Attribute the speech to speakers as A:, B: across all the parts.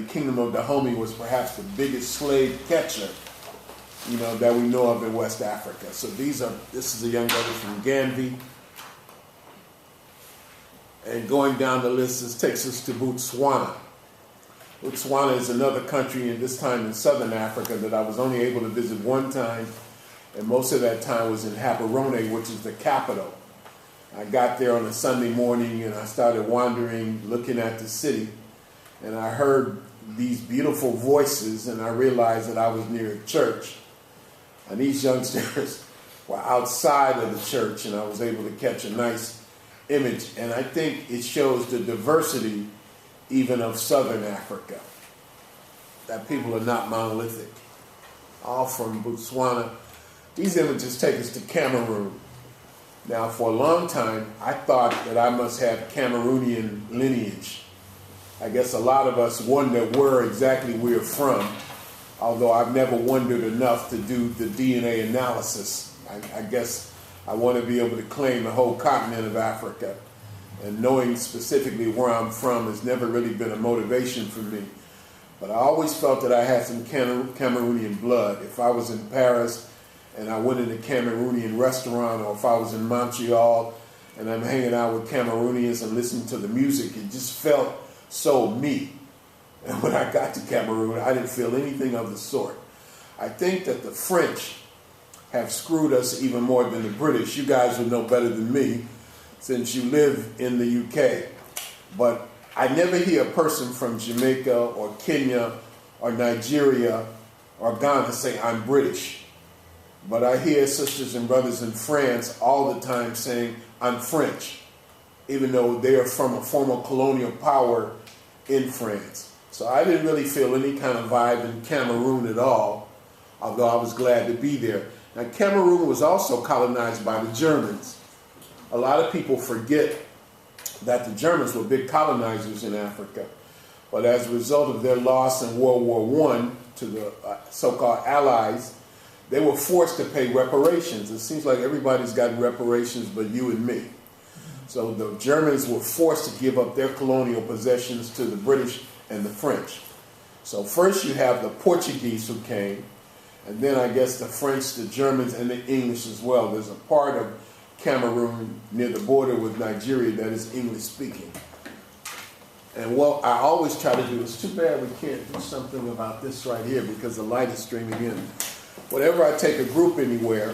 A: kingdom of Dahomey was perhaps the biggest slave catcher, that we know of in West Africa. So this is a young brother from Ganvi. And going down the list, this takes us to Botswana. Botswana is another country, and this time in southern Africa, that I was only able to visit one time, and most of that time was in Gaborone, which is the capital. I got there on a Sunday morning, and I started wandering, looking at the city, and I heard these beautiful voices, and I realized that I was near a church. And these youngsters were outside of the church, and I was able to catch a nice image. And I think it shows the diversity even of southern Africa, that people are not monolithic. All from Botswana. These images take us to Cameroon. Now, for a long time, I thought that I must have Cameroonian lineage. I guess a lot of us wonder where exactly we're from, although I've never wondered enough to do the DNA analysis. I guess I want to be able to claim the whole continent of Africa. And knowing specifically where I'm from has never really been a motivation for me. But I always felt that I had some Cameroonian blood. If I was in Paris and I went in a Cameroonian restaurant, or if I was in Montreal and I'm hanging out with Cameroonians and listening to the music, it just felt so me. And when I got to Cameroon, I didn't feel anything of the sort. I think that the French have screwed us even more than the British. You guys would know better than me since you live in the UK. But I never hear a person from Jamaica or Kenya or Nigeria or Ghana say, I'm British. But I hear sisters and brothers in France all the time saying, I'm French, even though they are from a former colonial power in France. So I didn't really feel any kind of vibe in Cameroon at all, although I was glad to be there. Now, Cameroon was also colonized by the Germans. A lot of people forget that the Germans were big colonizers in Africa. But as a result of their loss in World War I to the so-called Allies, they were forced to pay reparations. It seems like everybody's gotten reparations but you and me. So the Germans were forced to give up their colonial possessions to the British and the French. So first you have the Portuguese who came, and then I guess the French, the Germans, and the English as well. There's a part of Cameroon near the border with Nigeria that is English speaking. And what I always try to do, it's too bad we can't do something about this right here because the light is streaming in. Whenever I take a group anywhere,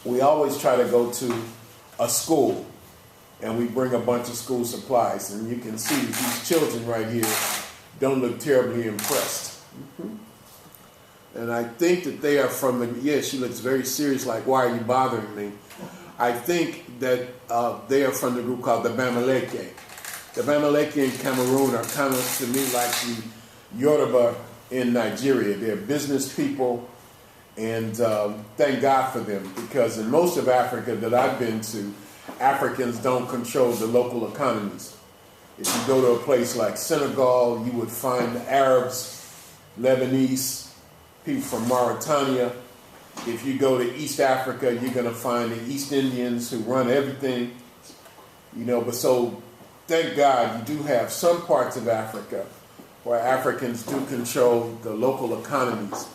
A: we always try to go to a school, and we bring a bunch of school supplies. And you can see these children right here don't look terribly impressed. And I think that they are from she looks very serious, like, why are you bothering me? I think that they are from the group called the Bamileke. The Bamileke in Cameroon are kind of, to me, like the Yoruba in Nigeria. They're business people, and thank God for them, because in most of Africa that I've been to, Africans don't control the local economies. If you go to a place like Senegal, you would find Arabs, Lebanese, people from Mauritania. If you go to East Africa, you're going to find the East Indians who run everything. But so thank God you do have some parts of Africa where Africans do control the local economies.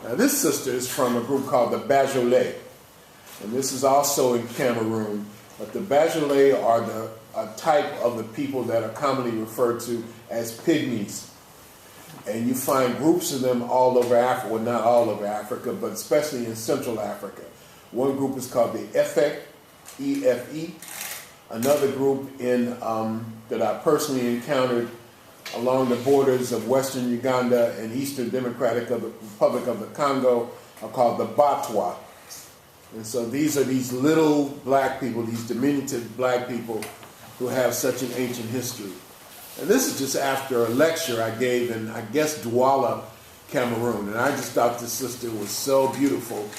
A: Now this sister is from a group called the Bajolais, and this is also in Cameroon. But the Bajolais are a type of the people that are commonly referred to as pygmies. And you find groups of them all over Africa, well, not all over Africa, but especially in Central Africa. One group is called the Efe, E-F-E. Another group that I personally encountered along the borders of Western Uganda and Eastern Democratic Republic of the Congo are called the Batwa. And so these are these little black people, these diminutive black people who have such an ancient history. And this is just after a lecture I gave in, I guess, Douala, Cameroon. And I just thought this sister was so beautiful.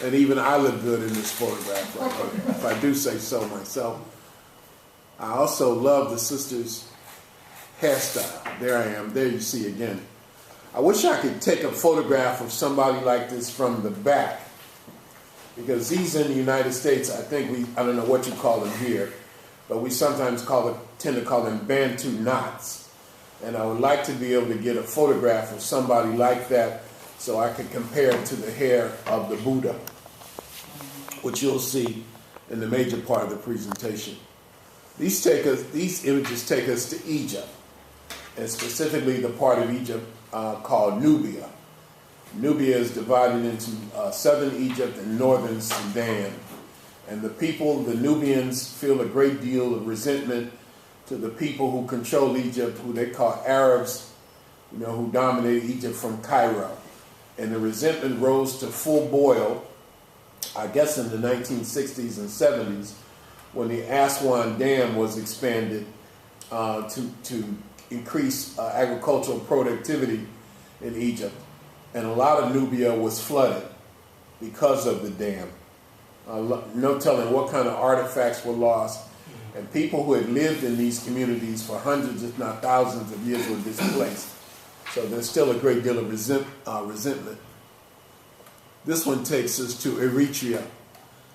A: And even I look good in this photograph, right? If I do say so myself. I also love the sister's hairstyle. There I am. There you see again. I wish I could take a photograph of somebody like this from the back. Because these in the United States, I think I don't know what you call them here, but we sometimes tend to call them Bantu knots. And I would like to be able to get a photograph of somebody like that so I can compare it to the hair of the Buddha, which you'll see in the major part of the presentation. These images take us to Egypt, and specifically the part of Egypt called Nubia. Nubia is divided into southern Egypt and northern Sudan. And the people, the Nubians, feel a great deal of resentment to the people who control Egypt, who they call Arabs, who dominated Egypt from Cairo. And the resentment rose to full boil, I guess in the 1960s and 70s, when the Aswan Dam was expanded to increase agricultural productivity in Egypt. And a lot of Nubia was flooded because of the dam. No telling what kind of artifacts were lost. And people who had lived in these communities for hundreds, if not thousands of years, were displaced. So there's still a great deal of resentment. This one takes us to Eritrea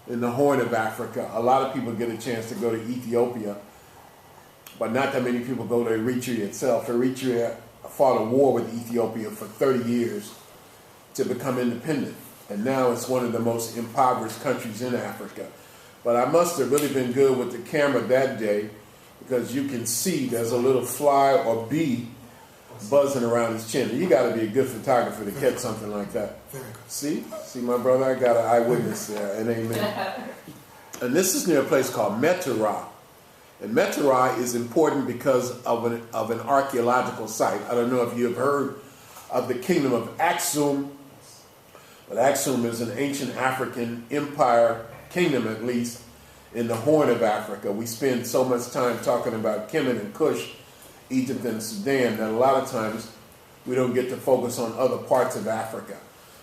A: in the Horn of Africa. A lot of people get a chance to go to Ethiopia, but not that many people go to Eritrea itself. Eritrea fought a war with Ethiopia for 30 years to become independent. And now it's one of the most impoverished countries in Africa. But I must have really been good with the camera that day, because you can see there's a little fly or bee buzzing around his chin. You got to be a good photographer to catch something like that. Very good. See my brother, I got an eyewitness there, and amen. And this is near a place called Metara. And Metara is important because of an archaeological site. I don't know if you have heard of the kingdom of Aksum, but Aksum is an ancient African empire, kingdom at least, in the Horn of Africa. We spend so much time talking about Kemet and Kush, Egypt and Sudan, that a lot of times we don't get to focus on other parts of Africa.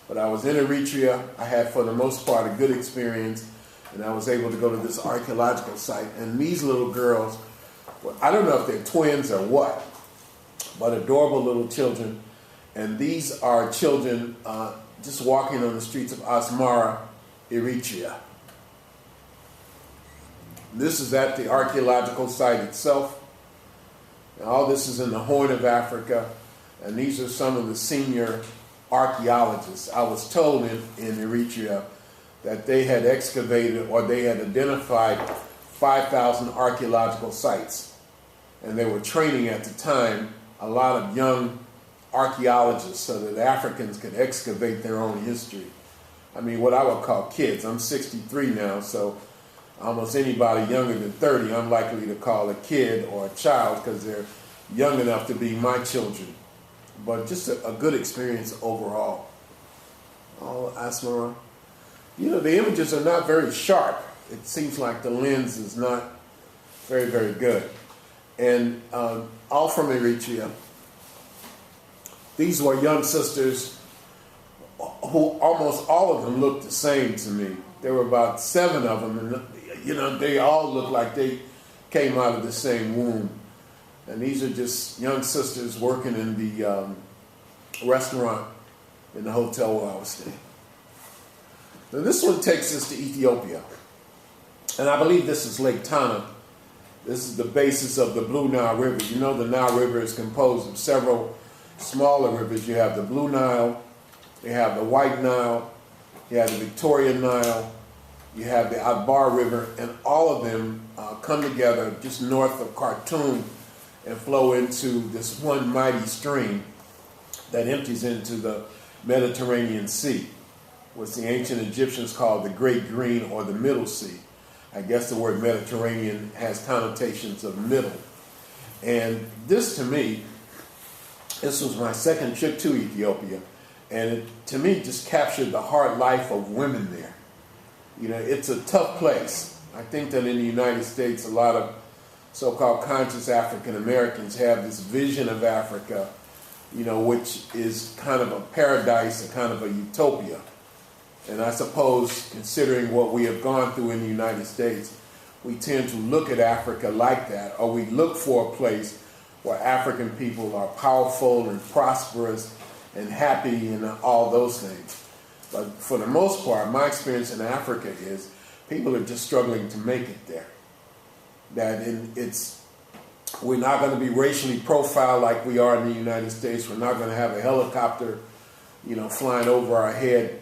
A: But I was in Eritrea. I had, for the most part, a good experience, and I was able to go to this archaeological site. And these little girls, well, I don't know if they're twins or what, but adorable little children. And these are children just walking on the streets of Asmara, Eritrea. This is at the archaeological site itself. Now, all this is in the Horn of Africa, and these are some of the senior archaeologists. I was told in Eritrea that they had excavated, or they had identified 5,000 archaeological sites. And they were training at the time a lot of young archaeologists so that Africans could excavate their own history. I mean, what I would call kids. I'm 63 now, so almost anybody younger than 30, I'm likely to call a kid or a child, because they're young enough to be my children. But just a good experience overall. Oh, Asmara. The images are not very sharp. It seems like the lens is not very, very good. And all from Eritrea. These were young sisters who almost all of them looked the same to me. There were about 7 of them, and they all looked like they came out of the same womb. And these are just young sisters working in the restaurant in the hotel where I was staying. Now this one takes us to Ethiopia. And I believe this is Lake Tana. This is the basis of the Blue Nile River. You know, the Nile River is composed of several smaller rivers. You have the Blue Nile, you have the White Nile, you have the Victoria Nile, you have the Adbar River, and all of them come together just north of Khartoum and flow into this one mighty stream that empties into the Mediterranean Sea, which the ancient Egyptians called the Great Green or the Middle Sea. I guess the word Mediterranean has connotations of middle. And this, to me, this was my second trip to Ethiopia, and it, to me, just captured the hard life of women there. It's a tough place. I think that in the United States, a lot of so-called conscious African Americans have this vision of Africa, which is kind of a paradise, a kind of a utopia. And I suppose, considering what we have gone through in the United States, we tend to look at Africa like that, or we look for a place where African people are powerful and prosperous and happy and all those things. But for the most part, my experience in Africa is people are just struggling to make it there. That it's We're not going to be racially profiled like we are in the United States. We're not going to have a helicopter, flying over our head.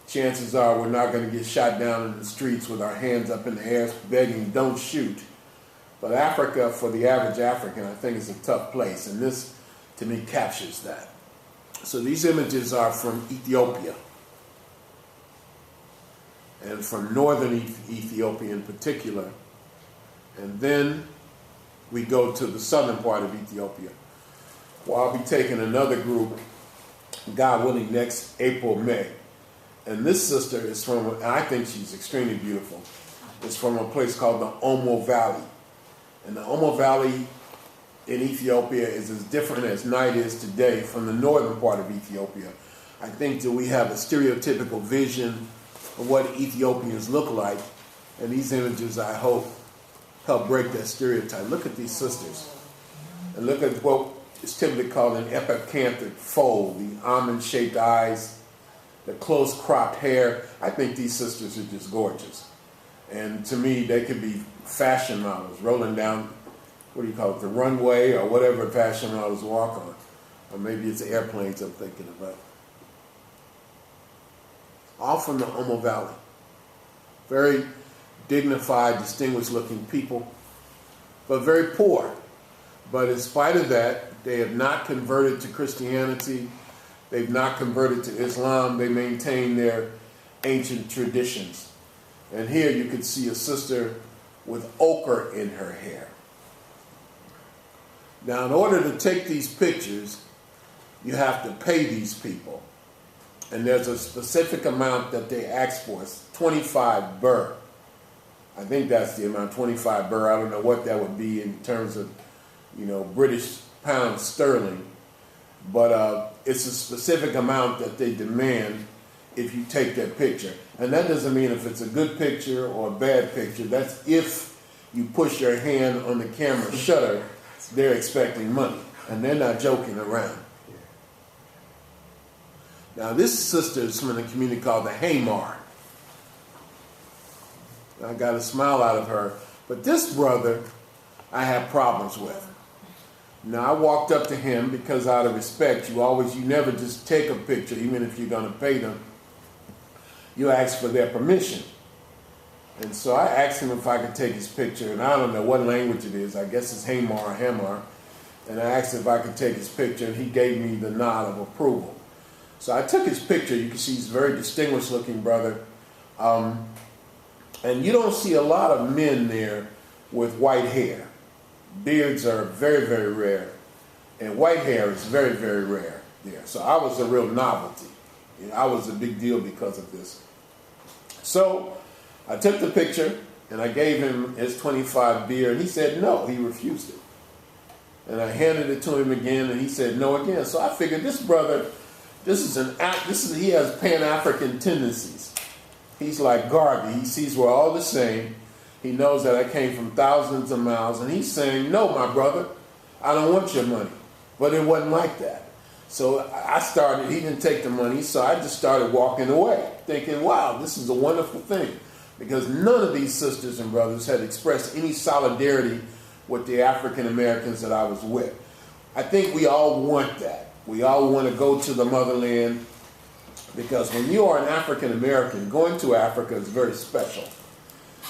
A: Chances are we're not going to get shot down in the streets with our hands up in the air begging, don't shoot. But Africa, for the average African, I think is a tough place. And this, to me, captures that. So these images are from Ethiopia. And from northern Ethiopia in particular. And then we go to the southern part of Ethiopia. Well, I'll be taking another group, God willing, next April, May. And this sister is from, and I think she's extremely beautiful, is from a place called the Omo Valley. And the Omo Valley in Ethiopia is as different as night is today from the northern part of Ethiopia. I think that we have a stereotypical vision of what Ethiopians look like, and these images, I hope, help break that stereotype. Look at these sisters, and look at what is typically called an epicanthic fold, the almond-shaped eyes, the close-cropped hair. I think these sisters are just gorgeous. And to me, they could be fashion models rolling down, the runway, or whatever fashion models walk on. Or maybe it's airplanes I'm thinking about. All from the Omo Valley. Very dignified, distinguished-looking people, but very poor. But in spite of that, they have not converted to Christianity. They've not converted to Islam. They maintain their ancient traditions. And here you can see a sister with ochre in her hair. Now, in order to take these pictures, you have to pay these people. And there's a specific amount that they ask for. It's 25 birr. I think that's the amount, 25 birr. I don't know what that would be in terms of, British pounds sterling. But it's a specific amount that they demand if you take that picture. And that doesn't mean if it's a good picture or a bad picture. That's if you push your hand on the camera shutter, they're expecting money. And they're not joking around. Now, this sister is from a community called the Hamar. I got a smile out of her. But this brother, I have problems with. Now, I walked up to him because out of respect, you never just take a picture, even if you're going to pay them. You ask for their permission. And so I asked him if I could take his picture, and I don't know what language it is. I guess it's Hamar or Hamar. And I asked if I could take his picture, and he gave me the nod of approval. So I took his picture. You can see he's a very distinguished looking brother. And you don't see a lot of men there with white hair. Beards are very, very rare. And white hair is very, very rare there. So I was a real novelty. I was a big deal because of this. So I took the picture and I gave him his 25 beer, and he said no, he refused it. And I handed it to him again, and he said no again. So I figured this brother, he has Pan-African tendencies. He's like Garvey. He sees we're all the same. He knows that I came from thousands of miles, and he's saying, no, my brother, I don't want your money. But it wasn't like that. So he didn't take the money, so I just started walking away, thinking, wow, this is a wonderful thing. Because none of these sisters and brothers had expressed any solidarity with the African Americans that I was with. I think we all want that. We all want to go to the motherland, because when you are an African American, going to Africa is very special.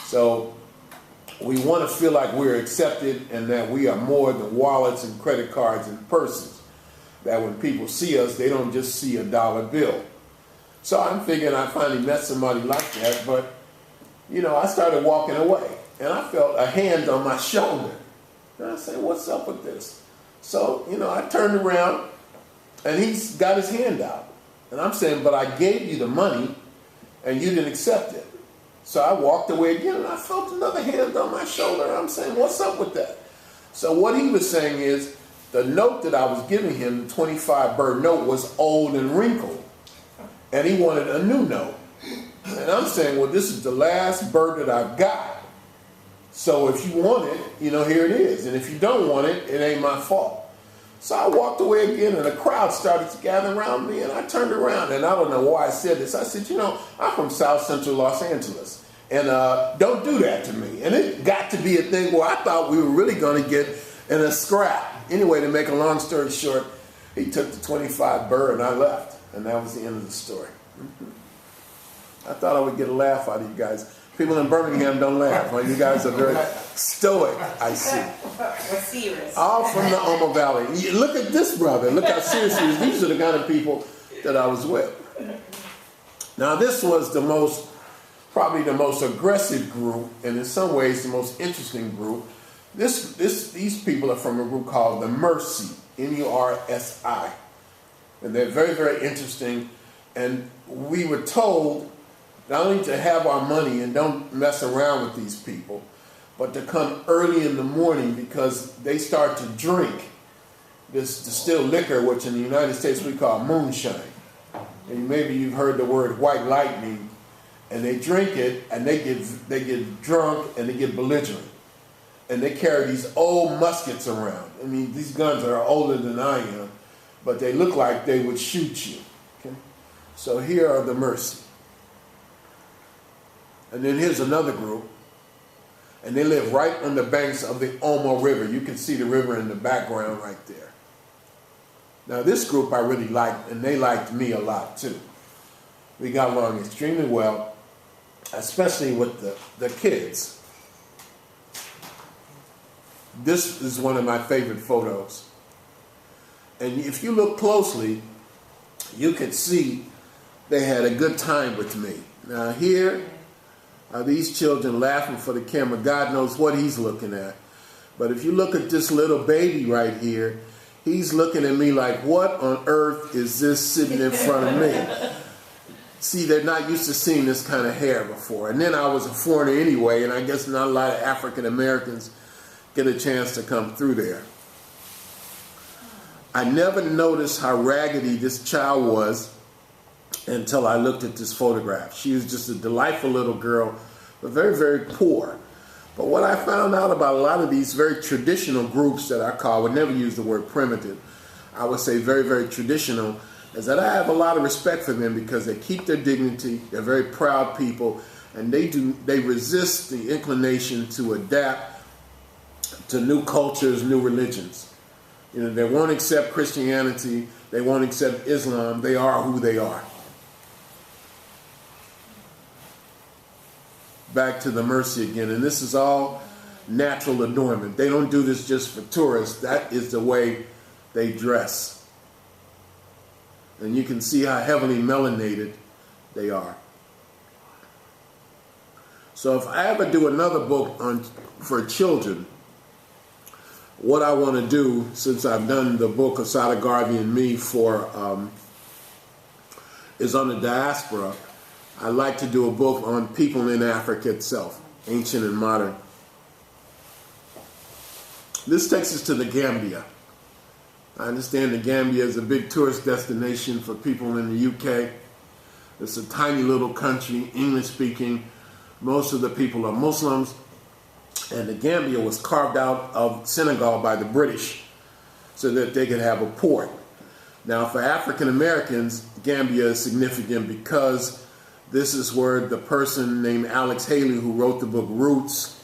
A: So we want to feel like we're accepted and that we are more than wallets and credit cards and purses. That when people see us, they don't just see a dollar bill. So I'm thinking I finally met somebody like that, but, I started walking away, and I felt a hand on my shoulder. And I said, what's up with this? So, I turned around, and he's got his hand out. And I'm saying, but I gave you the money, and you didn't accept it. So I walked away again, and I felt another hand on my shoulder. And I'm saying, what's up with that? So what he was saying is, the note that I was giving him, the 25 birr note, was old and wrinkled. And he wanted a new note. And I'm saying, well, this is the last birr that I've got. So if you want it, here it is. And if you don't want it, it ain't my fault. So I walked away again, and a crowd started to gather around me, and I turned around, and I don't know why I said this. I said, I'm from South Central Los Angeles, and don't do that to me. And it got to be a thing where I thought we were really going to get in a scrap. Anyway, to make a long story short, he took the 25 burr and I left. And that was the end of the story. I thought I would get a laugh out of you guys. People in Birmingham don't laugh. Well, you guys are very stoic, I see.
B: We're serious.
A: All from the Omo Valley. Look at this brother. Look how serious he is. These are the kind of people that I was with. Now, this was probably the most aggressive group, and in some ways the most interesting group. These people are from a group called the Mercy, M-U-R-S-I. And they're very, very interesting. And we were told not only to have our money and don't mess around with these people, but to come early in the morning because they start to drink this distilled liquor, which in the United States we call moonshine. And maybe you've heard the word white lightning. And they drink it, and they get drunk, and they get belligerent. And they carry these old muskets around. I mean, these guns are older than I am, but they look like they would shoot you. Okay? So here are the Mercy. And then here's another group. And they live right on the banks of the Omo River. You can see the river in the background right there. Now this group I really liked, and they liked me a lot too. We got along extremely well, especially with the kids. This is one of my favorite photos. And if you look closely, you can see they had a good time with me. Now here are these children laughing for the camera. God knows what he's looking at. But if you look at this little baby right here, he's looking at me like, what on earth is this sitting in front of me? See, they're not used to seeing this kind of hair before. And then I was a foreigner anyway, and I guess not a lot of African Americans get a chance to come through there. I never noticed how raggedy this child was until I looked at this photograph. She was just a delightful little girl, but very, very poor. But what I found out about a lot of these very traditional groups that I would never use the word primitive, I would say very, very traditional, is that I have a lot of respect for them because they keep their dignity, they're very proud people, and they resist the inclination to adapt to new cultures, new religions. You know, they won't accept Christianity, they won't accept Islam, they are who they are. Back to the Mercy again, and this is all natural adornment. They don't do this just for tourists. That is the way they dress. And you can see how heavily melanated they are. So if I ever do another book for children, what I want to do, since I've done the book Assata Garvey and Me is on the diaspora, I'd like to do a book on people in Africa itself, ancient and modern. This takes us to the Gambia. I understand the Gambia is a big tourist destination for people in the UK. It's a tiny little country, English speaking. Most of the people are Muslims. And the Gambia was carved out of Senegal by the British so that they could have a port. Now for African Americans, Gambia is significant because this is where the person named Alex Haley, who wrote the book Roots,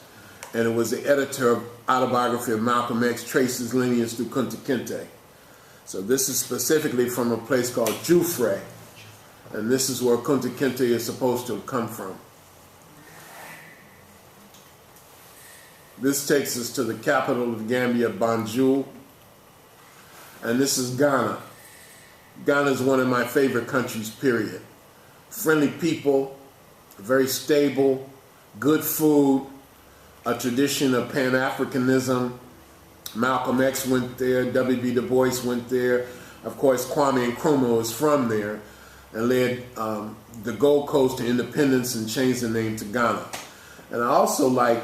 A: and it was the editor of Autobiography of Malcolm X, traces lineage through Kunta Kinte. So this is specifically from a place called Jufre, and this is where Kunta Kinte is supposed to have come from. This takes us to the capital of Gambia, Banjul, and this is Ghana. Ghana is one of my favorite countries, period. Friendly people, very stable, good food, a tradition of Pan-Africanism. Malcolm X went there, W.B. Du Bois went there. Of course, Kwame Nkrumah is from there and led the Gold Coast to independence and changed the name to Ghana. And I also like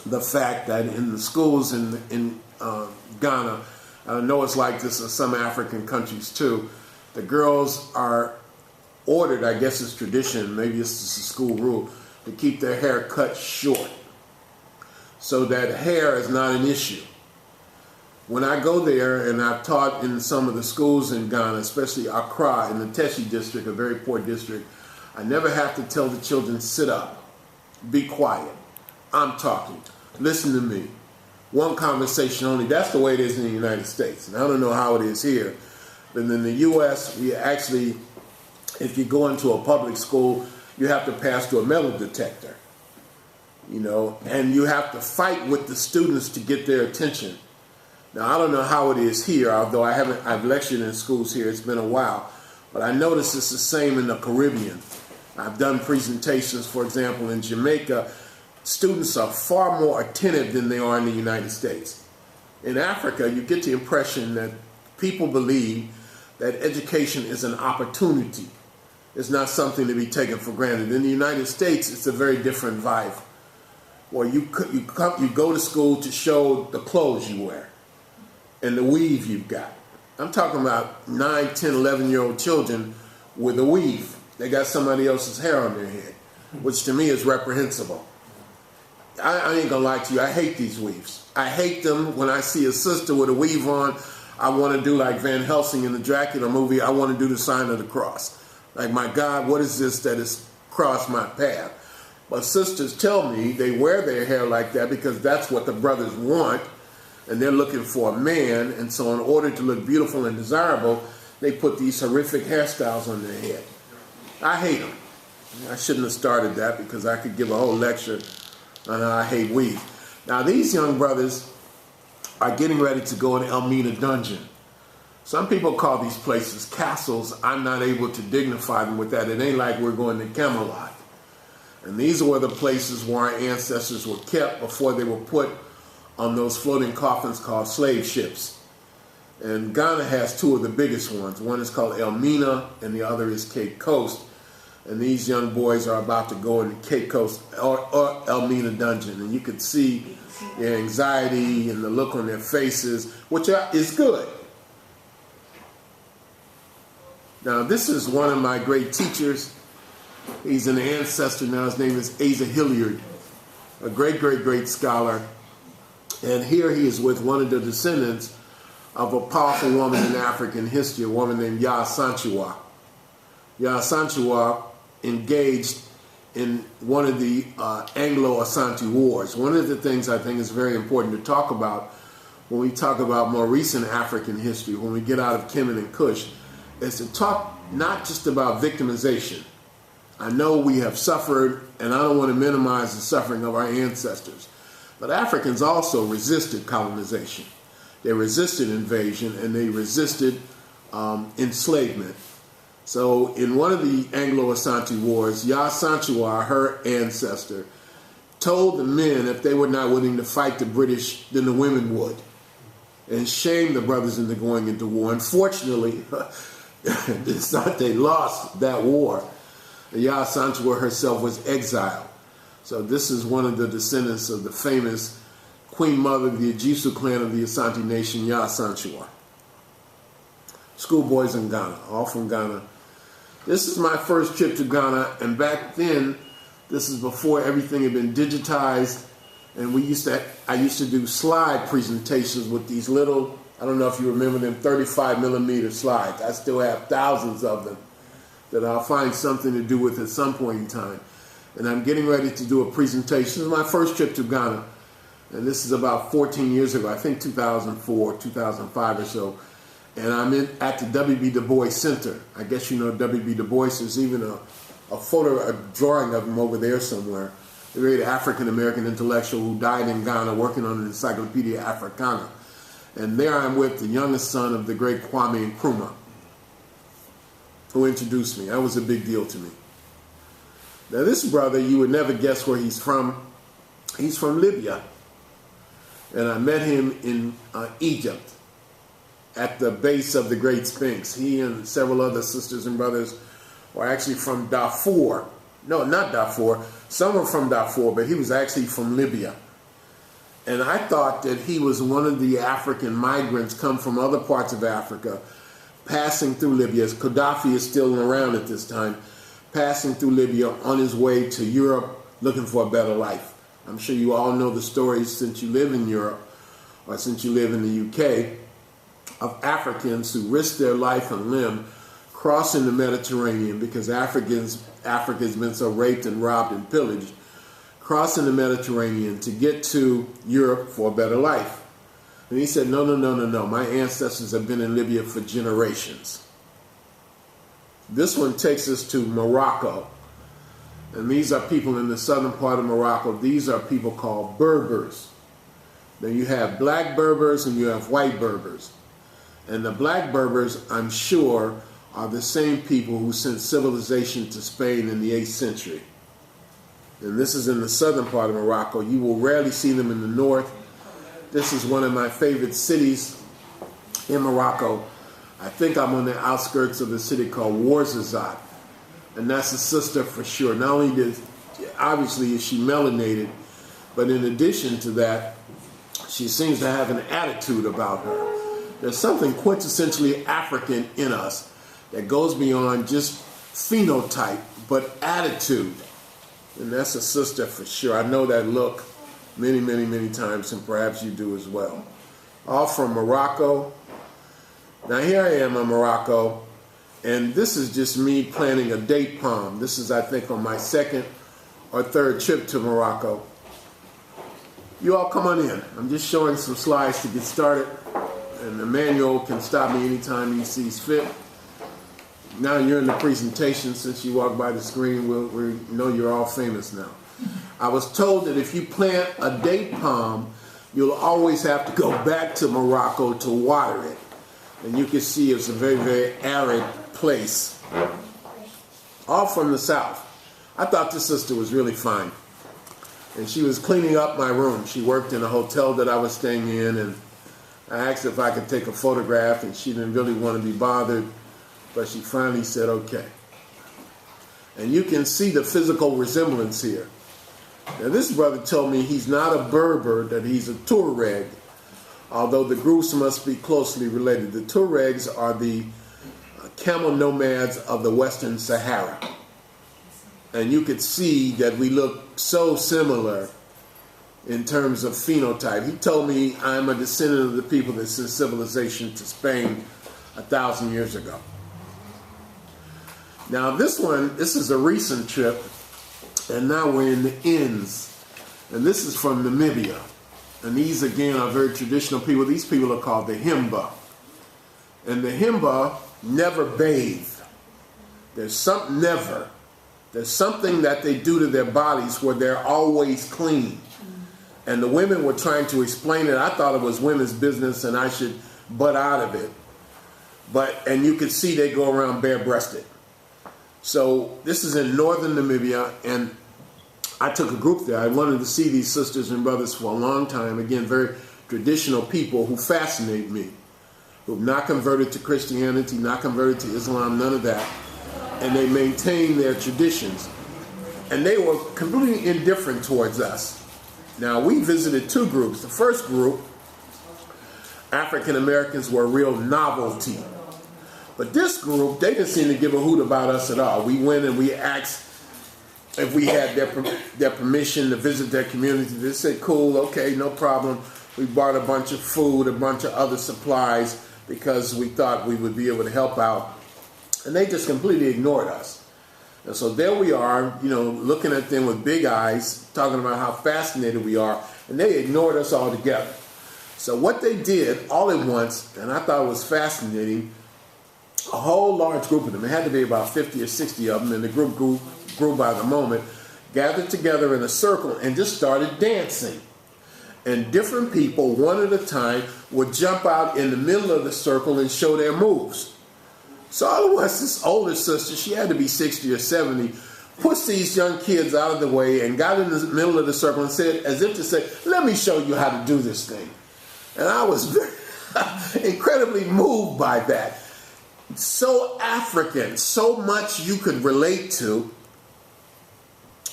A: the fact that in the schools in Ghana, I know it's like this in some African countries too, the girls are ordered, I guess it's tradition, maybe it's just a school rule, to keep their hair cut short so that hair is not an issue. When I go there, and I've taught in some of the schools in Ghana, especially Accra in the Teshi district, a very poor district, I never have to tell the children, sit up, be quiet, I'm talking, listen to me. one conversation only. That's the way it is in the United States. And I don't know how it is here. But in the U.S., we actually, if you go into a public school, you have to pass through a metal detector, you know, and you have to fight with the students to get their attention. Now, I don't know how it is here, although I've lectured in schools here, it's been a while, but I notice it's the same in the Caribbean. I've done presentations, for example, in Jamaica. Students are far more attentive than they are in the United States. In Africa, you get the impression that people believe that education is an opportunity. It's not something to be taken for granted. In the United States, it's a very different vibe. Where you go to school to show the clothes you wear and the weave you've got. I'm talking about 9, 10, 11-year-old children with a weave. They got somebody else's hair on their head, which to me is reprehensible. I ain't gonna lie to you, I hate these weaves. I hate them. When I see a sister with a weave on, I want to do like Van Helsing in the Dracula movie. I want to do the sign of the cross. Like, my God, what is this that has crossed my path? But sisters tell me they wear their hair like that because that's what the brothers want, and they're looking for a man, and so in order to look beautiful and desirable, they put these horrific hairstyles on their head. I hate them. I shouldn't have started that because I could give a whole lecture on how I hate weave. Now, these young brothers are getting ready to go in Elmina Dungeon. Some people call these places castles. I'm not able to dignify them with that. It ain't like we're going to Camelot. And these were the places where our ancestors were kept before they were put on those floating coffins called slave ships. And Ghana has two of the biggest ones. One is called Elmina and the other is Cape Coast. And these young boys are about to go into Cape Coast or Elmina Dungeon. And you could see their anxiety and the look on their faces, which is good. Now, this is one of my great teachers. He's an ancestor now. His name is Asa Hilliard, a great, great, great scholar. And here he is with one of the descendants of a powerful woman in African history, a woman named Yaa Asantewaa. Yaa Asantewaa engaged in one of the Anglo-Asante Wars. One of the things I think is very important to talk about when we talk about more recent African history, when we get out of Kemet and Kush, is to talk not just about victimization. I know we have suffered, and I don't want to minimize the suffering of our ancestors, but Africans also resisted colonization. They resisted invasion, and they resisted enslavement. So in one of the Anglo-Asante Wars, Yaa Asantewaa, her ancestor, told the men if they were not willing to fight the British, then the women would, and shamed the brothers into going into war. Unfortunately, they lost that war. Yaa Asantewaa herself was exiled. So this is one of the descendants of the famous Queen Mother of the Ejisu clan of the Asante Nation, Yaa Asantewaa. Schoolboys in Ghana, all from Ghana. This is my first trip to Ghana, and back then, this is before everything had been digitized, and I used to do slide presentations with these little, I don't know if you remember them, 35 millimeter slides. I still have thousands of them that I'll find something to do with at some point in time. And I'm getting ready to do a presentation. This is my first trip to Ghana, and this is about 14 years ago, I think 2004, 2005 or so. And I'm at the W.B. Du Bois Center. I guess you know W.B. Du Bois. There's even a drawing of him over there somewhere. The great African-American intellectual who died in Ghana working on an Encyclopedia Africana. And there I'm with the youngest son of the great Kwame Nkrumah, who introduced me. That was a big deal to me. Now this brother, you would never guess where he's from. He's from Libya. And I met him in Egypt, at the base of the Great Sphinx. He and several other sisters and brothers were actually from Darfur. No, not Darfur. Some were from Darfur, but he was actually from Libya. And I thought that he was one of the African migrants come from other parts of Africa, passing through Libya. Gaddafi is still around at this time, passing through Libya on his way to Europe, looking for a better life. I'm sure you all know the stories since you live in Europe, or since you live in the UK, of Africans who risked their life and limb crossing the Mediterranean because Africa's been so raped and robbed and pillaged, crossing the Mediterranean to get to Europe for a better life. And he said, no, no, no, no, no. My ancestors have been in Libya for generations. This one takes us to Morocco. And these are people in the southern part of Morocco. These are people called Berbers. Now you have black Berbers and you have white Berbers. And the black Berbers, I'm sure, are the same people who sent civilization to Spain in the 8th century. And this is in the southern part of Morocco. You will rarely see them in the north. This is one of my favorite cities in Morocco. I think I'm on the outskirts of a city called Ouarzazate. And that's a sister for sure. Not only obviously is she melanated, but in addition to that, she seems to have an attitude about her. There's something quintessentially African in us that goes beyond just phenotype, but attitude. And that's a sister for sure. I know that look many, many, many times, and perhaps you do as well. All from Morocco. Now here I am in Morocco, and this is just me planting a date palm. This is, I think, on my second or third trip to Morocco. You all come on in. I'm just showing some slides to get started, and Emmanuel can stop me anytime he sees fit. Now you're in the presentation. Since you walked by the screen, we know you're all famous now. I was told that if you plant a date palm, you'll always have to go back to Morocco to water it. And you can see it's a very, very arid place. All from the south. I thought this sister was really fine. And she was cleaning up my room. She worked in a hotel that I was staying in, and I asked if I could take a photograph, and she didn't really want to be bothered, but she finally said okay. And you can see the physical resemblance here. Now this brother told me he's not a Berber, that he's a Tuareg, although the groups must be closely related. The Tuaregs are the camel nomads of the Western Sahara. And you could see that we look so similar in terms of phenotype. He told me I'm a descendant of the people that sent civilization to Spain 1,000 years ago. Now this is a recent trip, and now we're in the ends. And this is from Namibia. And these again are very traditional people. These people are called the Himba. And the Himba never bathe. There's something that they do to their bodies where they're always clean. And the women were trying to explain it. I thought it was women's business and I should butt out of it. And you could see they go around bare-breasted. So this is in northern Namibia, and I took a group there. I wanted to see these sisters and brothers for a long time. Again, very traditional people who fascinate me, who have not converted to Christianity, not converted to Islam, none of that. And they maintain their traditions. And they were completely indifferent towards us. Now, we visited two groups. The first group, African Americans, were a real novelty. But this group, they didn't seem to give a hoot about us at all. We went and we asked if we had their permission to visit their community. They said, cool, okay, no problem. We bought a bunch of food, a bunch of other supplies, because we thought we would be able to help out. And they just completely ignored us. And so there we are, looking at them with big eyes, talking about how fascinated we are, and they ignored us altogether. So what they did all at once, and I thought it was fascinating, a whole large group of them, it had to be about 50 or 60 of them, and the group grew by the moment, gathered together in a circle and just started dancing. And different people, one at a time, would jump out in the middle of the circle and show their moves. So all at once, this older sister, she had to be 60 or 70, pushed these young kids out of the way and got in the middle of the circle and said, as if to say, let me show you how to do this thing. And I was very incredibly moved by that. So African, so much you could relate to.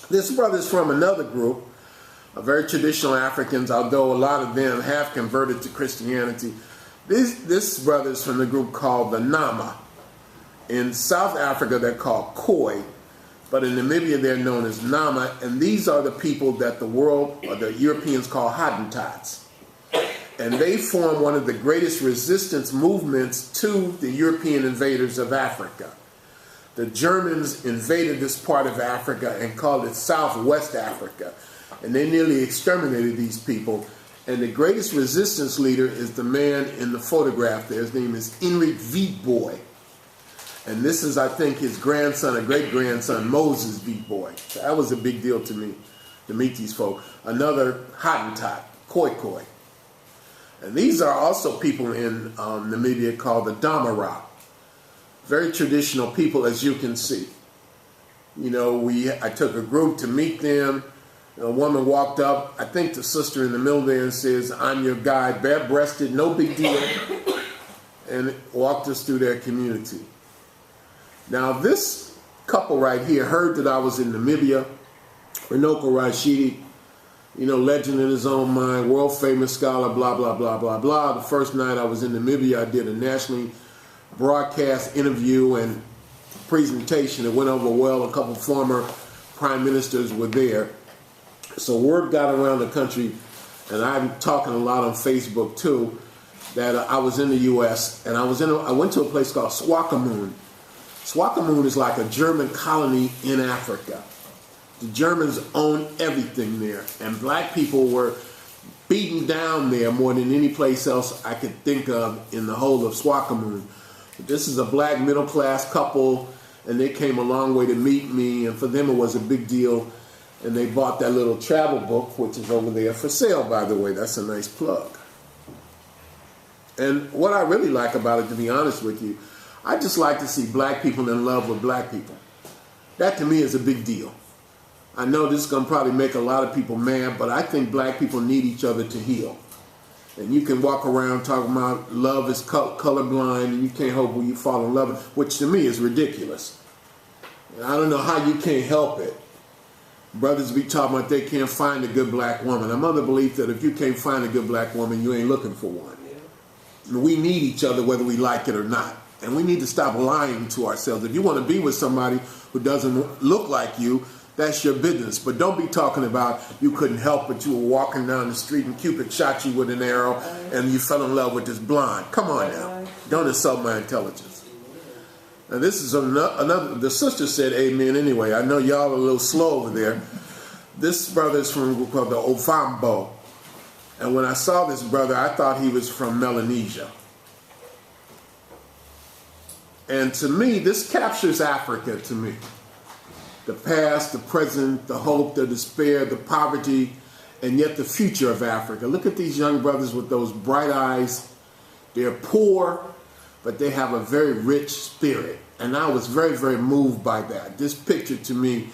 A: This brother's from another group, very traditional Africans, although a lot of them have converted to Christianity. This brother's from the group called the Nama. In South Africa, they're called Khoi, but in Namibia, they're known as Nama, and these are the people that the world, or the Europeans, call Hottentots. And they form one of the greatest resistance movements to the European invaders of Africa. The Germans invaded this part of Africa and called it Southwest Africa. and they nearly exterminated these people. And the greatest resistance leader is the man in the photograph there. His name is Enric Witbooi. And this is, I think, his grandson, a great-grandson, Moses Witbooi. So that was a big deal to me, to meet these folk. Another Hottentot, Khoi Khoi. And these are also people in Namibia called the Damara. Very traditional people, as you can see. You know, I took a group to meet them. A woman walked up, I think the sister in the middle there, and says, "I'm your guide," bare-breasted, no big deal, and walked us through their community. Now this couple right here heard that I was in Namibia. Runoko Rashidi, you know, legend in his own mind, world famous scholar, blah, blah, blah, blah, blah. The first night I was in Namibia, I did a nationally broadcast interview and presentation. It went over well. A couple former prime ministers were there. So word got around the country, and I'm talking a lot on Facebook too, that I was in the U.S. and I went to a place called Swakopmund. Swakopmund is like a German colony in Africa. The Germans own everything there, and black people were beaten down there more than any place else I could think of in the whole of Swakopmund. This is a black middle-class couple, and they came a long way to meet me, and for them it was a big deal. And they bought that little travel book, which is over there for sale, by the way. That's a nice plug. And what I really like about it, to be honest with you, I just like to see black people in love with black people. That to me is a big deal. I know this is going to probably make a lot of people mad, but I think black people need each other to heal. And you can walk around talking about love is colorblind and you can't hope when you fall in love, which to me is ridiculous. And I don't know how you can't help it. Brothers be talking about they can't find a good black woman. I'm of the belief that if you can't find a good black woman, you ain't looking for one. Yeah. We need each other whether we like it or not. And we need to stop lying to ourselves. If you want to be with somebody who doesn't look like you, that's your business. But don't be talking about you couldn't help it. You were walking down the street and Cupid shot you with an arrow and you fell in love with this blonde. Come on now. Don't insult my intelligence. Now this is another, the sister said amen anyway. I know y'all are a little slow over there. This brother is from a group called the Ovambo. And when I saw this brother, I thought he was from Melanesia. And to me, this captures Africa to me. The past, the present, the hope, the despair, the poverty, and yet the future of Africa. Look at these young brothers with those bright eyes. They're poor, but they have a very rich spirit. And I was very, very moved by that. This picture to me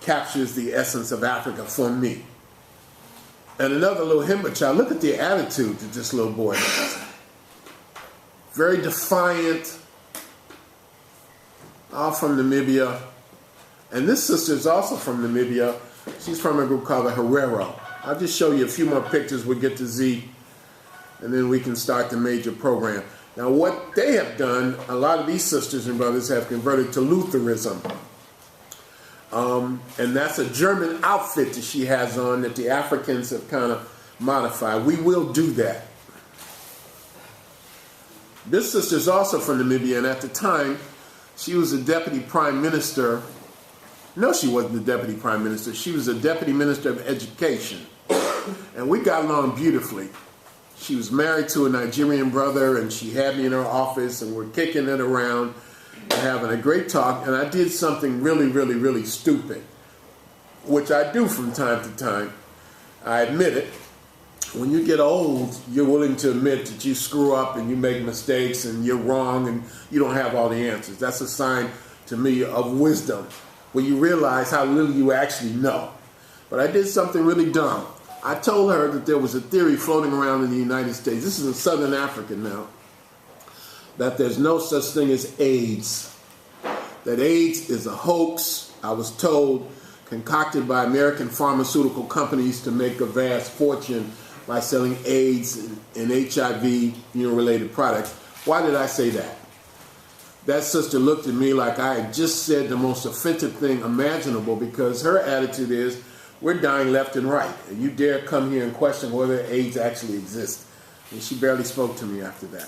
A: captures the essence of Africa for me. And another little Himba child, look at the attitude that this little boy has. Very defiant, all from Namibia. And this sister is also from Namibia. She's from a group called the Herero. I'll just show you a few more pictures. We'll get to Z, and then we can start the major program. Now, what they have done, a lot of these sisters and brothers have converted to Lutheranism. And that's a German outfit that she has on that the Africans have kind of modified. We will do that. This sister is also from Namibia, and at the time, she was a deputy prime minister. No, she wasn't the deputy prime minister. She was a deputy minister of education. And we got along beautifully. She was married to a Nigerian brother, and she had me in her office, and we're kicking it around and having a great talk. And I did something really, really, really stupid, which I do from time to time. I admit it. When you get old, you're willing to admit that you screw up and you make mistakes and you're wrong and you don't have all the answers. That's a sign to me of wisdom, when you realize how little you actually know. But I did something really dumb. I told her that there was a theory floating around in the United States, this is in Southern Africa now, that there's no such thing as AIDS. That AIDS is a hoax, I was told, concocted by American pharmaceutical companies to make a vast fortune by selling AIDS and HIV, related products. Why did I say that? That sister looked at me like I had just said the most offensive thing imaginable, because her attitude is, we're dying left and right, and you dare come here and question whether AIDS actually exists. And she barely spoke to me after that.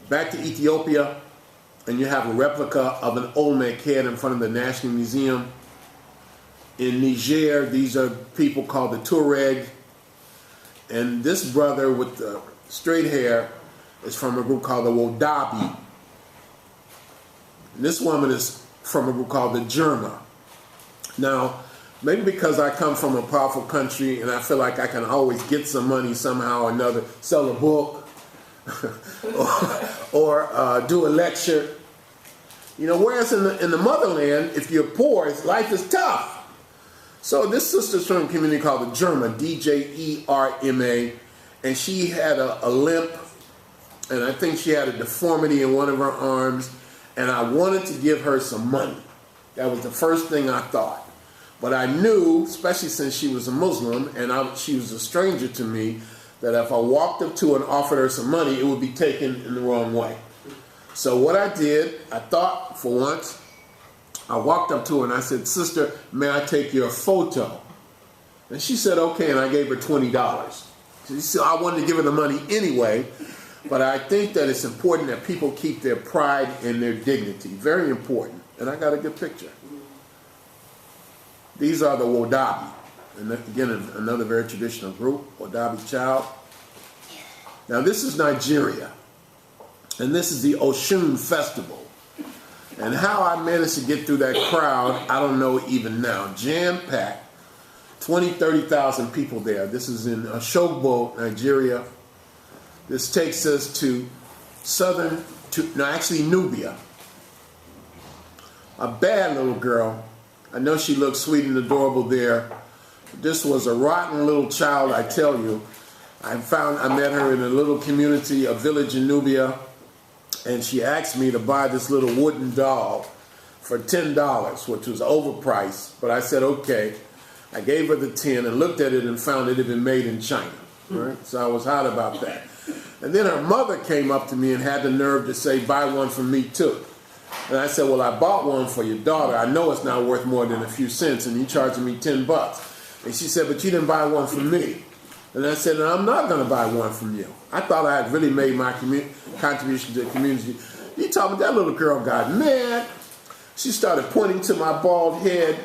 A: Back to Ethiopia, and you have a replica of an Olmec head in front of the National Museum In Niger, these are people called the Tuareg. And this brother with the straight hair is from a group called the Wodabi. And this woman is from a group called the Jerma. Now, maybe because I come from a powerful country and I feel like I can always get some money somehow or another, sell a book or do a lecture. You know, whereas in the motherland, if you're poor, life is tough. So this sister's from a community called the Jerma, D-J-E-R-M-A, and she had a limp, and I think she had a deformity in one of her arms, and I wanted to give her some money. That was the first thing I thought. But I knew, especially since she was a Muslim, and she was a stranger to me, that if I walked up to her and offered her some money, it would be taken in the wrong way. So what I did, I thought for once, I walked up to her and I said, "Sister, may I take your photo?" And she said, "Okay," and I gave her $20. She said, I wanted to give her the money anyway, but I think that it's important that people keep their pride and their dignity. Very important. And I got a good picture. These are the Wodabi. And again, another very traditional group, Wodabi child. Now this is Nigeria. And this is the Oshun Festival. And how I managed to get through that crowd, I don't know even now. Jam-packed, 20,000, 30,000 people there. This is in Oshogbo, Nigeria. This takes us to Nubia. A bad little girl. I know she looks sweet and adorable there. This was a rotten little child, I tell you. I met her in a little community, a village in Nubia. And she asked me to buy this little wooden doll for $10, which was overpriced. But I said, okay. I gave her the 10 and looked at it and found it had been made in China. Right? So I was hot about that. And then her mother came up to me and had the nerve to say, "Buy one for me too." And I said, "Well, I bought one for your daughter. I know it's not worth more than a few cents, and you charging me $10. And she said, "But you didn't buy one for me." And I said, "No, I'm not going to buy one from you." I thought I had really made my contribution to the community. You talking about that little girl got mad. She started pointing to my bald head,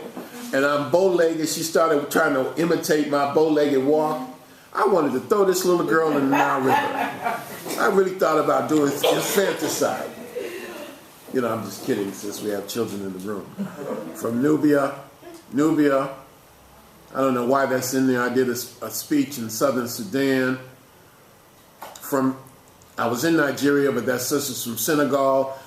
A: and I'm bow-legged. She started trying to imitate my bow-legged walk. I wanted to throw this little girl in the Nile River. I really thought about doing infanticide. You know, I'm just kidding since we have children in the room. From Nubia. I don't know why that's in there. I did a speech in southern Sudan. I was in Nigeria, but that sister's from Senegal.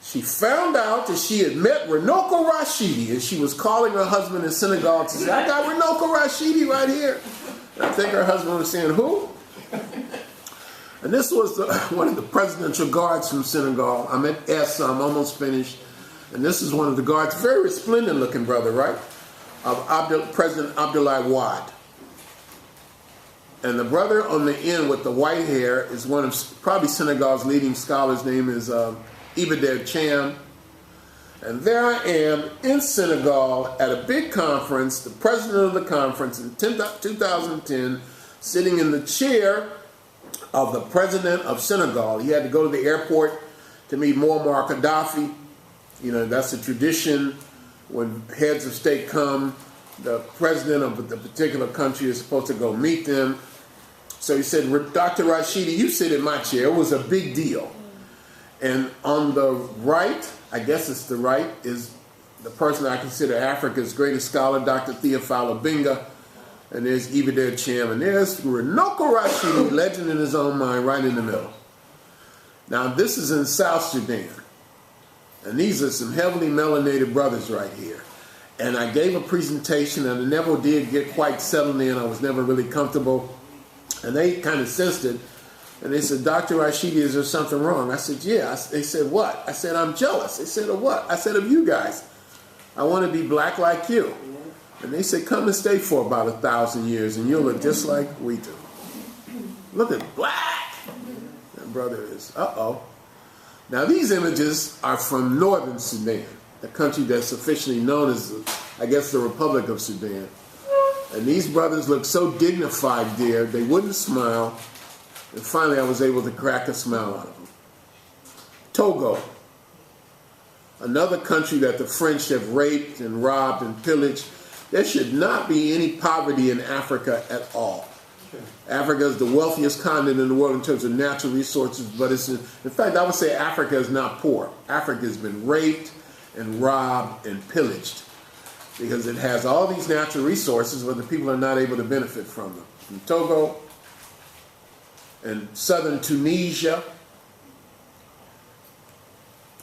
A: She found out that she had met Runoko Rashidi, and she was calling her husband in Senegal to say, "I got Runoko Rashidi right here." And I think her husband was saying, "Who?" And this was one of the presidential guards from Senegal. I'm at S, I'm almost finished. And this is one of the guards, very resplendent looking brother, right? Of President Abdoulaye Wade. And the brother on the end with the white hair is one of probably Senegal's leading scholars. Name is Ibader Cham. And there I am in Senegal at a big conference, the president of the conference in 2010, sitting in the chair of the president of Senegal. He had to go to the airport to meet Muammar Gaddafi. You know, that's a tradition. When heads of state come, the president of the particular country is supposed to go meet them. So he said, "Dr. Rashidi, you sit in my chair." It was a big deal. And on the right, I guess it's the right, is the person I consider Africa's greatest scholar, Dr. Theophile Obenga. And there's Ibader Cham. And there's Runoko Rashidi, legend in his own mind, right in the middle. Now, this is in South Sudan. And these are some heavily melanated brothers right here. And I gave a presentation, and I never did get quite settled in. I was never really comfortable. And they kind of sensed it. And they said, "Dr. Rashidi, is there something wrong?" I said, "Yeah." They said, "What?" I said, "I'm jealous." They said, "Of what?" I said, "Of you guys. I want to be black like you." And they said, "Come and stay for about 1,000 years, and you'll look just like we do." Look at black. That brother is, uh-oh. Now, these images are from northern Sudan, the country that's officially known as, I guess, the Republic of Sudan. And these brothers look so dignified there, they wouldn't smile. And finally, I was able to crack a smile out of them. Togo, another country that the French have raped and robbed and pillaged. There should not be any poverty in Africa at all. Africa is the wealthiest continent in the world in terms of natural resources, but in fact, I would say Africa is not poor. Africa has been raped and robbed and pillaged because it has all these natural resources, but the people are not able to benefit from them. In Togo and southern Tunisia,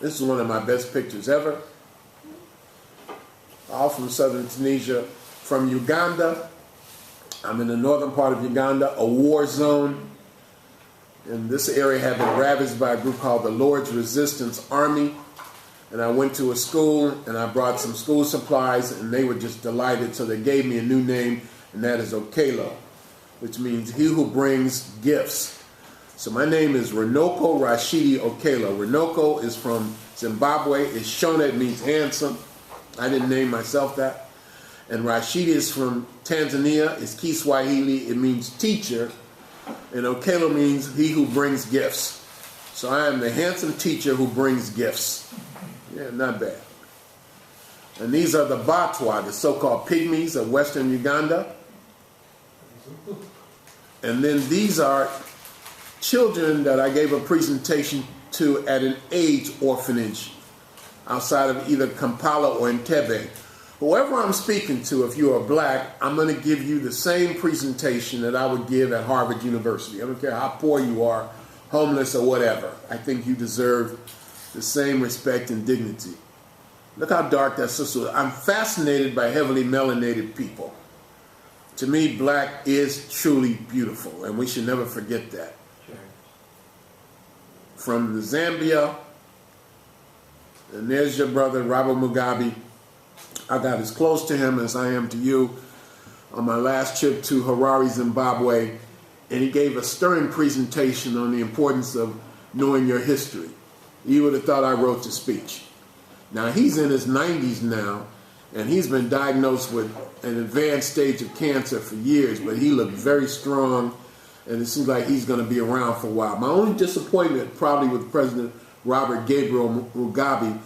A: this is one of my best pictures ever. All from southern Tunisia. From Uganda, I'm in the northern part of Uganda, a war zone. And this area had been ravaged by a group called the Lord's Resistance Army. And I went to a school and I brought some school supplies and they were just delighted. So they gave me a new name, and that is Okelo, which means he who brings gifts. So my name is Runoko Rashidi Okelo. Runoko is from Zimbabwe. It's Shona, it means handsome. I didn't name myself that. And Rashidi is from Tanzania. It's Kiswahili. It means teacher. And Okelo means he who brings gifts. So I am the handsome teacher who brings gifts. Yeah, not bad. And these are the Batwa, the so-called pygmies of western Uganda. And then these are children that I gave a presentation to at an AIDS orphanage outside of either Kampala or Entebbe. Whoever I'm speaking to, if you are black, I'm going to give you the same presentation that I would give at Harvard University. I don't care how poor you are, homeless or whatever. I think you deserve the same respect and dignity. Look how dark that sister is. I'm fascinated by heavily melanated people. To me, black is truly beautiful, and we should never forget that. Sure. From the Zambia, and there's your brother, Robert Mugabe. I got as close to him as I am to you on my last trip to Harare, Zimbabwe, and he gave a stirring presentation on the importance of knowing your history. You would have thought I wrote the speech. Now, he's in his 90s now, and he's been diagnosed with an advanced stage of cancer for years, but he looked very strong, and it seems like he's going to be around for a while. My only disappointment, probably with President Robert Gabriel Mugabe,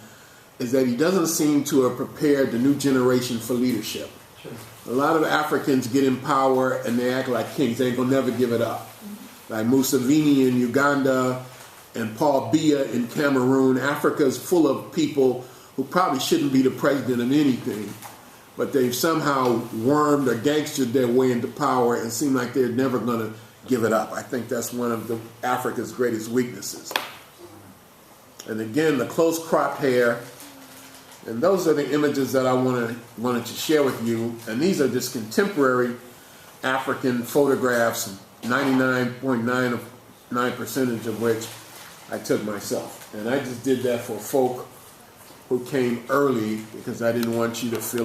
A: is that he doesn't seem to have prepared the new generation for leadership. Sure. A lot of Africans get in power and they act like kings. They ain't gonna never give it up. Like Museveni in Uganda and Paul Biya in Cameroon. Africa's full of people who probably shouldn't be the president of anything, but they've somehow wormed or gangstered their way into power and seem like they're never gonna give it up. I think that's one of Africa's greatest weaknesses. And again, the close cropped hair. And those are the images that I wanted to share with you. And these are just contemporary African photographs, 99.99% of which I took myself. And I just did that for folk who came early because I didn't want you to feel